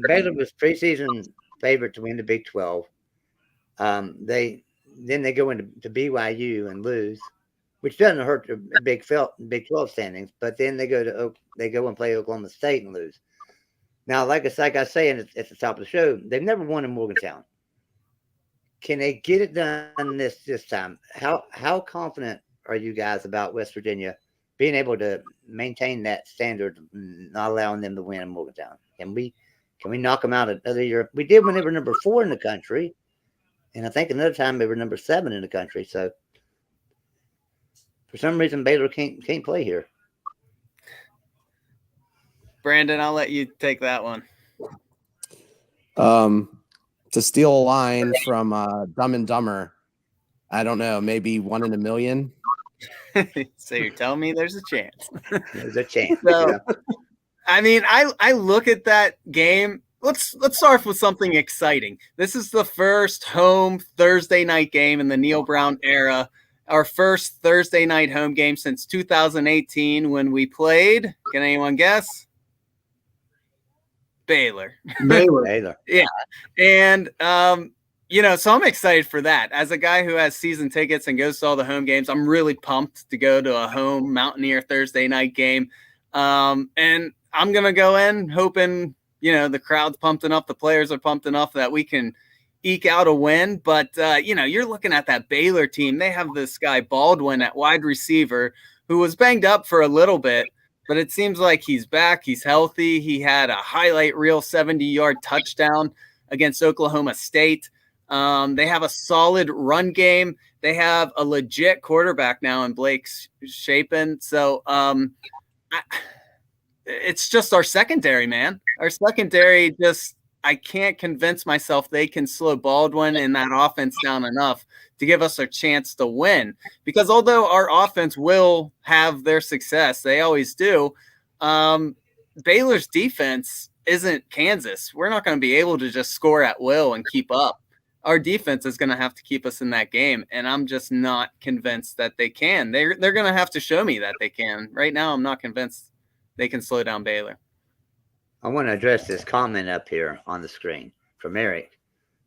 was preseason favorite to win the Big 12. They go into BYU and lose, which doesn't hurt their Big 12 standings. But then they go and play Oklahoma State and lose. Now, like I say at the top of the show, they've never won in Morgantown. Can they get it done this time? How confident are you guys about West Virginia being able to maintain that standard, not allowing them to win in Morgantown? Can we knock them out another year? We did when they were number 4 in the country, and I think another time they were number 7 in the country. So for some reason, Baylor can't play here. Brandon, I'll let you take that one. To steal a line from Dumb and Dumber, I don't know, maybe 1 in a million. So you're telling me there's a chance? There's a chance. So, I mean, I look at that game. Let's start with something exciting. This is the first home Thursday night game in the Neil Brown era. Our first Thursday night home game since 2018 when we played. Can anyone guess? Baylor. Yeah. And, so I'm excited for that. As a guy who has season tickets and goes to all the home games, I'm really pumped to go to a home Mountaineer Thursday night game. And I'm going to go in hoping, the crowd's pumped enough, the players are pumped enough that we can eke out a win. But, you're looking at that Baylor team. They have this guy Baldwin at wide receiver who was banged up for a little bit, but it seems like he's back. He's healthy. He had a highlight reel 70-yard touchdown against Oklahoma State. They have a solid run game. They have a legit quarterback now in Blake Shapen. So it's just our secondary, man. Our secondary I can't convince myself they can slow Baldwin and that offense down enough to give us a chance to win. Because although our offense will have their success, they always do, Baylor's defense isn't Kansas. We're not going to be able to just score at will and keep up. Our defense is going to have to keep us in that game, and I'm just not convinced that they can. They're going to have to show me that they can. Right now, I'm not convinced they can slow down Baylor. I want to address this comment up here on the screen from Eric.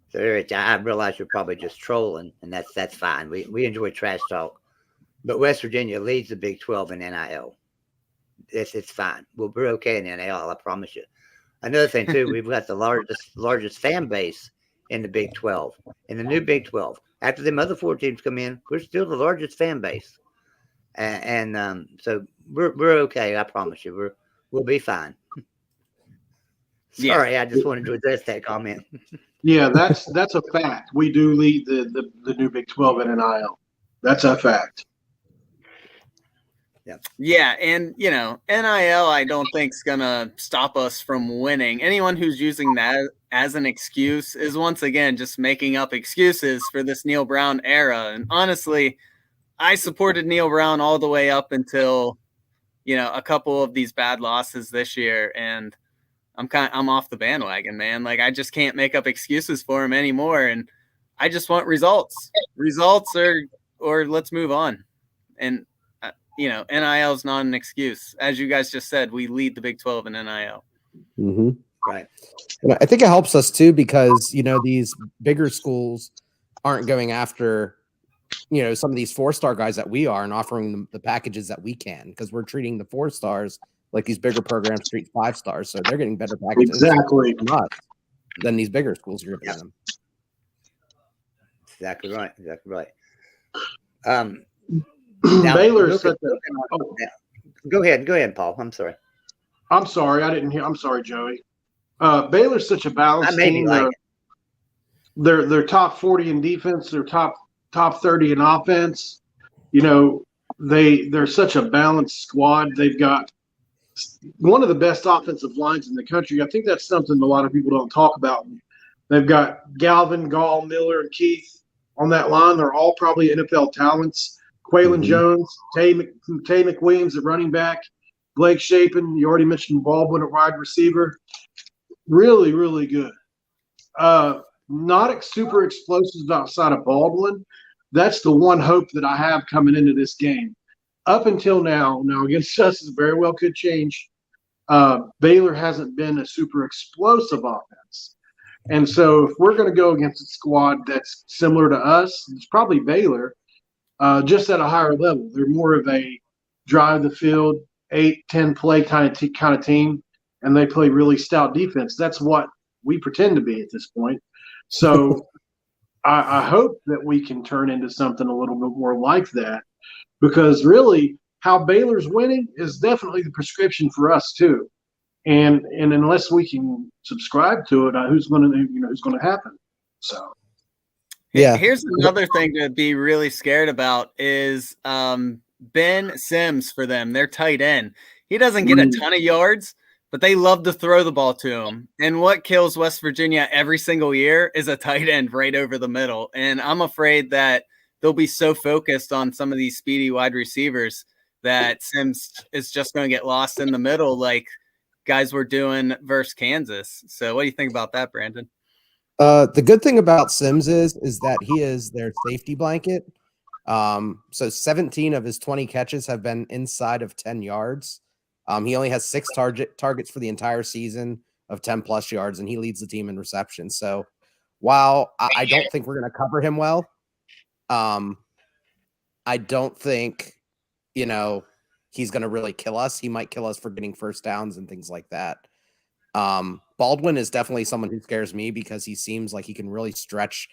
So Eric, I realize you're probably just trolling, and that's fine. We enjoy trash talk, but West Virginia leads the Big 12 in NIL. It's fine. We're okay in NIL, I promise you. Another thing too, we've got the largest fan base in the Big 12, in the new Big 12. After them other 4 teams come in, we're still the largest fan base, and so we're okay. I promise you, we'll be fine. Sorry, I just wanted to address that comment. Yeah, that's a fact. We do lead the new Big 12 in NIL. That's a fact. Yeah, and NIL I don't think is gonna stop us from winning. Anyone who's using that as an excuse is once again just making up excuses for this Neil Brown era. And honestly, I supported Neil Brown all the way up until a couple of these bad losses this year, and I'm off the bandwagon, man. Like, I just can't make up excuses for him anymore, and I just want results or let's move on. And NIL is not an excuse. As you guys just said, we lead the Big 12 in NIL. Mm-hmm. Right. And I think it helps us too because, these bigger schools aren't going after, some of these 4-star guys that we are and offering them the packages that we can, because we're treating the 4 stars like these bigger programs treat 5 stars. So they're getting better packages from us than these bigger schools are giving them. Exactly right. Now, Baylor's Go ahead, Paul. I'm sorry. I didn't hear. I'm sorry, Joey. Baylor's such a balanced team. They're top 40 in defense. They're top 30 in offense. They're such a balanced squad. They've got one of the best offensive lines in the country. I think that's something a lot of people don't talk about. They've got Galvin, Gall, Miller, and Keith on that line. They're all probably NFL talents. Quaylon Jones, Tay McWilliams at running back, Blake Shapen, you already mentioned Baldwin at wide receiver. Really, really good. not super explosives outside of Baldwin. That's the one hope that I have coming into this game. Up until now against us, it very well could change. Baylor hasn't been a super explosive offense. And so if we're going to go against a squad that's similar to us, it's probably Baylor, just at a higher level. They're more of a drive the field, 8-10 play kind of team, and they play really stout defense. That's what we pretend to be at this point. So I hope that we can turn into something a little bit more like that, because really how Baylor's winning is definitely the prescription for us too. And unless we can subscribe to it, who's going to happen? So. Yeah. Here's another thing to be really scared about is Ben Sims for them, their tight end. He doesn't get a ton of yards, but they love to throw the ball to him. And what kills West Virginia every single year is a tight end right over the middle. And I'm afraid that they'll be so focused on some of these speedy wide receivers that Sims is just going to get lost in the middle like guys were doing versus Kansas. So what do you think about that, Brandon? The good thing about Sims is that he is their safety blanket. So 17 of his 20 catches have been inside of 10 yards. He only has 6 targets for the entire season of 10 plus yards, and he leads the team in reception. So while I don't think we're going to cover him well, I don't think, he's going to really kill us. He might kill us for getting first downs and things like that. Baldwin is definitely someone who scares me because he seems like he can really stretch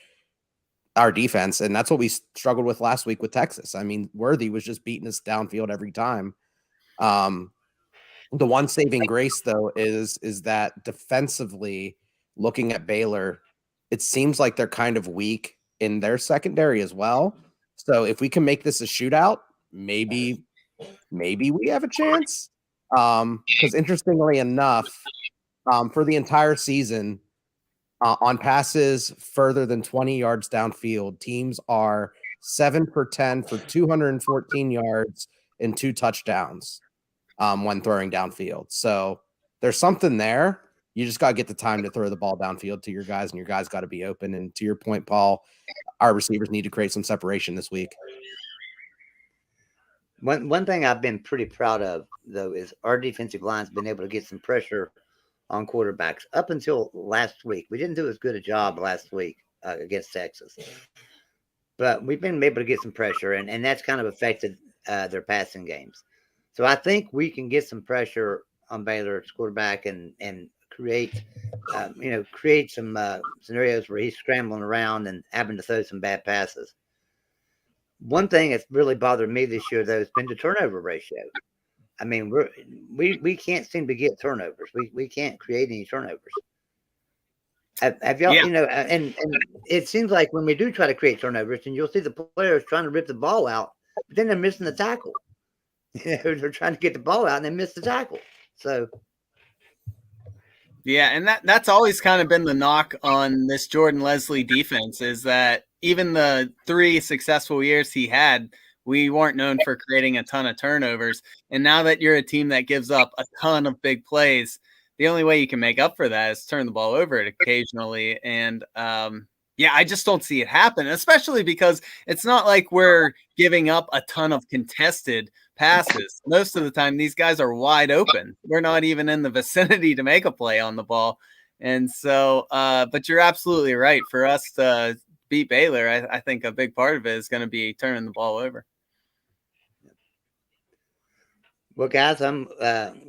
our defense. And that's what we struggled with last week with Texas. I mean, Worthy was just beating us downfield every time. The one saving grace though is that defensively, looking at Baylor, it seems like they're kind of weak in their secondary as well. So if we can make this a shootout, maybe we have a chance. Because interestingly enough, for the entire season, on passes further than 20 yards downfield, teams are 7 for 10 for 214 yards and 2 touchdowns when throwing downfield. So there's something there. You just got to get the time to throw the ball downfield to your guys, and your guys got to be open. And to your point, Paul, our receivers need to create some separation this week. One thing I've been pretty proud of, though, is our defensive line's been able to get some pressure on quarterbacks up until last week. We didn't do as good a job last week against Texas, but we've been able to get some pressure, and that's kind of affected their passing games. So I think we can get some pressure on Baylor's quarterback and create some scenarios where he's scrambling around and having to throw some bad passes. One thing that's really bothered me this year, though, has been the turnover ratio. I mean, we can't seem to get turnovers. We can't create any turnovers. Have y'all, and it seems like when we do try to create turnovers, and you'll see the players trying to rip the ball out, but then they're missing the tackle. They're trying to get the ball out and they miss the tackle. So. Yeah, and that's always kind of been the knock on this Jordan Leslie defense is that even the 3 successful years he had, we weren't known for creating a ton of turnovers. And now that you're a team that gives up a ton of big plays, the only way you can make up for that is turn the ball over occasionally. And I just don't see it happen, especially because it's not like we're giving up a ton of contested passes. Most of the time, these guys are wide open. We're not even in the vicinity to make a play on the ball. And so, but you're absolutely right. For us to beat Baylor, I think a big part of it is going to be turning the ball over. Well, guys, I'm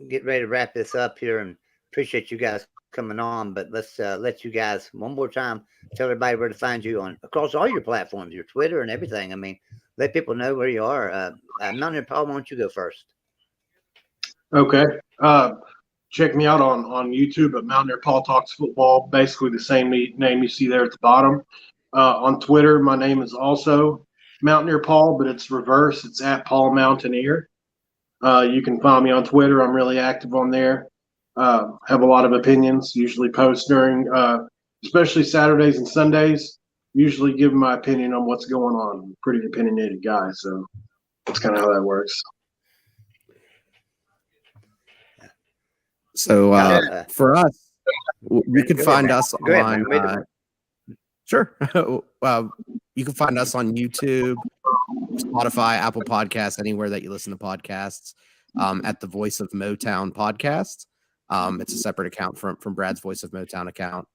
getting ready to wrap this up here, and appreciate you guys coming on. But let's let you guys one more time tell everybody where to find you on across all your platforms, your Twitter and everything. I mean, let people know where you are. Mountaineer Paul, why don't you go first? Okay. Check me out on YouTube at Mountaineer Paul Talks Football. Basically the same name you see there at the bottom. On Twitter, my name is also Mountaineer Paul, but it's reverse. It's at Paul Mountaineer. You can find me on Twitter. I'm really active on there. Have a lot of opinions. Usually post during, especially Saturdays and Sundays. Usually give my opinion on what's going on. I'm a pretty opinionated guy, so that's kind of how that works. So for us, you can find us on Sure. You can find us on YouTube, Spotify, Apple Podcasts, anywhere that you listen to podcasts, at the Voice of Motown podcast. It's a separate account from Brad's Voice of Motown account.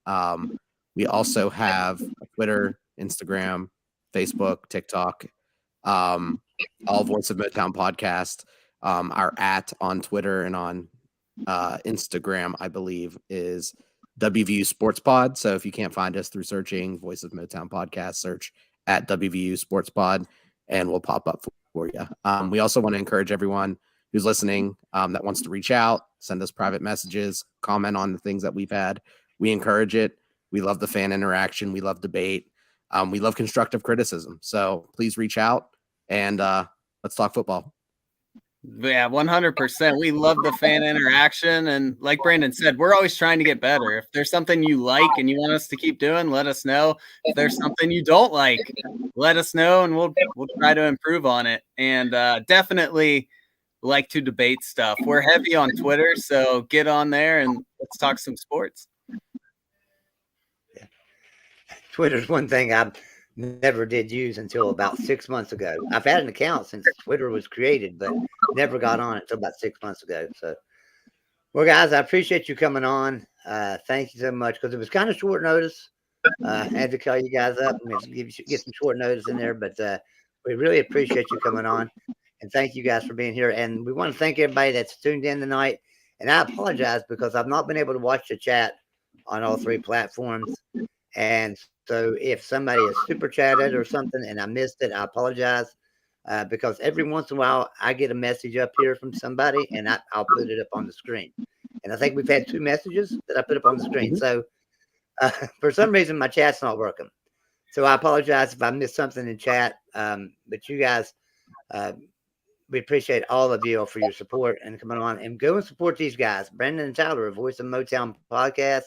We also have Twitter, Instagram, Facebook, TikTok, all Voice of Motown podcast. Our on Twitter and on Instagram, I believe, is WVU Sports Pod. So if you can't find us through searching Voice of Motown podcast, search at WVU Sports Pod and we'll pop up for you. We also want to encourage everyone who's listening that wants to reach out, send us private messages, comment on the things that we've had. We encourage it. We love the fan interaction. We love debate. We love constructive criticism. So please reach out and let's talk football. Yeah, 100%. We love the fan interaction. And like Brandon said, we're always trying to get better. If there's something you like and you want us to keep doing, let us know. If there's something you don't like, let us know and we'll try to improve on it. And definitely like to debate stuff. We're heavy on Twitter, so get on there and let's talk some sports. Yeah. Twitter's one thing I never did use until about 6 months ago. I've had an account since Twitter was created, but never got on it until about 6 months ago. So, well, guys, I appreciate you coming on. Thank you so much, because it was kind of short notice. I had to call you guys up and get some short notice in there, but we really appreciate you coming on. And thank you guys for being here. And we want to thank everybody that's tuned in tonight. And I apologize because I've not been able to watch the chat on all three platforms. And so if somebody has super chatted or something and I missed it, I apologize, because every once in a while I get a message up here from somebody and I'll put it up on the screen. And I think we've had 2 messages that I put up on the screen. So for some reason, my chat's not working. So I apologize if I missed something in chat. But you guys, we appreciate all of you for your support and coming on and go and support these guys, Brandon and Tyler, Voice of Motown podcast,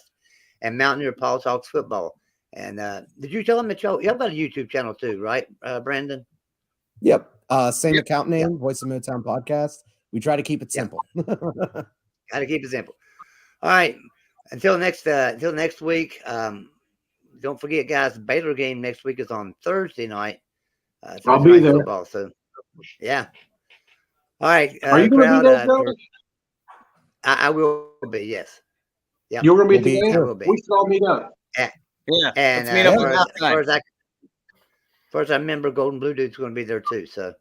and Mountaineer Paul Talks Football. And did you tell them that y'all got a YouTube channel too, right, Brandon? Yep. Same account name, Voice of Motown podcast. We try to keep it simple. Got to keep it simple. All right. Until next week. Don't forget, guys, the Baylor game next week is on Thursday night. I'll be there. Football, so yeah. All right. Are you going to be there, Joe? I will be. Yes. Yeah. You're going to be at the game? I will be. We should all meet up. Yeah. And let's meet up as far as I remember, Golden Blue Dude's going to be there too. So.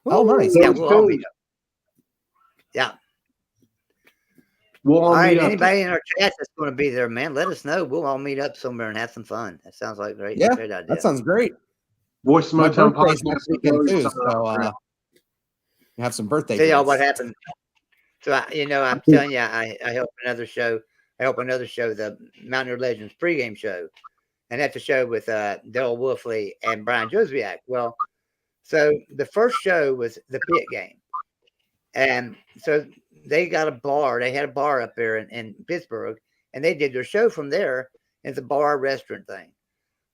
Oh, nice. Yeah, we'll all meet up. Yeah. We'll all meet up. Anybody in our chat that's going to be there, man, let us know. We'll all meet up somewhere and have some fun. That sounds like great idea. That sounds great. Voice of Motown podcast next weekend too. So have some birthday. Tell y'all what happened. So I'm telling you, I help another show. The Mountaineer Legends pregame show, and that's a show with Daryl Wolfley and Brian Joswiak. Well, so the first show was the pit game, and so they got a bar. They had a bar up there in Pittsburgh, and they did their show from there. It's a bar restaurant thing.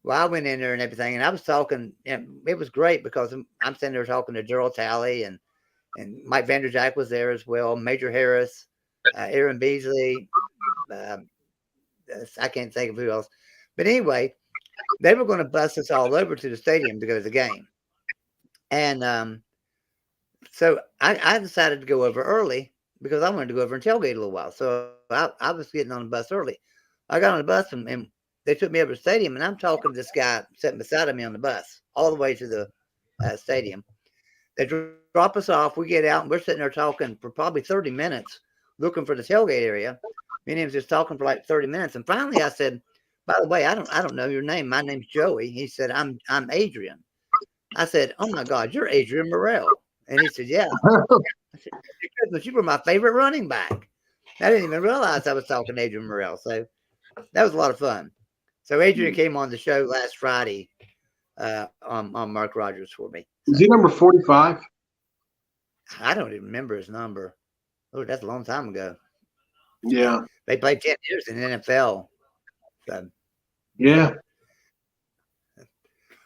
Well, I went in there and everything, and I was talking, and it was great because I'm sitting there talking to Gerald Talley and Mike Vanderjack was there as well, Major Harris, Aaron Beasley. I can't think of who else. But anyway, they were going to bus us all over to the stadium to go to the game. And so I decided to go over early because I wanted to go over and tailgate a little while. So I was getting on the bus early. I got on the bus and they took me over to the stadium, and I'm talking to this guy sitting beside of me on the bus all the way to the stadium. They drop us off. We get out, and we're sitting there talking for probably 30 minutes, looking for the tailgate area. Me and him was just talking for like 30 minutes, and finally I said, "By the way, I don't know your name. My name's Joey." He said, "I'm Adrian." I said, "Oh my God, you're Adrian Morrell." And he said, "Yeah." I said, "But you were my favorite running back." I didn't even realize I was talking to Adrian Morrell. So that was a lot of fun. So Adrian came on the show last Friday on Mark Rogers for me. Is he number 45? I don't even remember his number. Oh, that's a long time ago. Yeah. They played 10 years in the NFL. So. Yeah.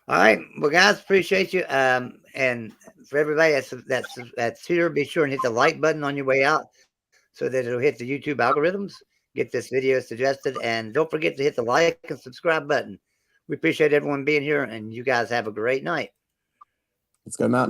All right. Well, guys, appreciate you. And for everybody that's here, be sure and hit the like button on your way out so that it'll hit the YouTube algorithms, get this video suggested. And don't forget to hit the like and subscribe button. We appreciate everyone being here, and you guys have a great night. Let's go Mountain.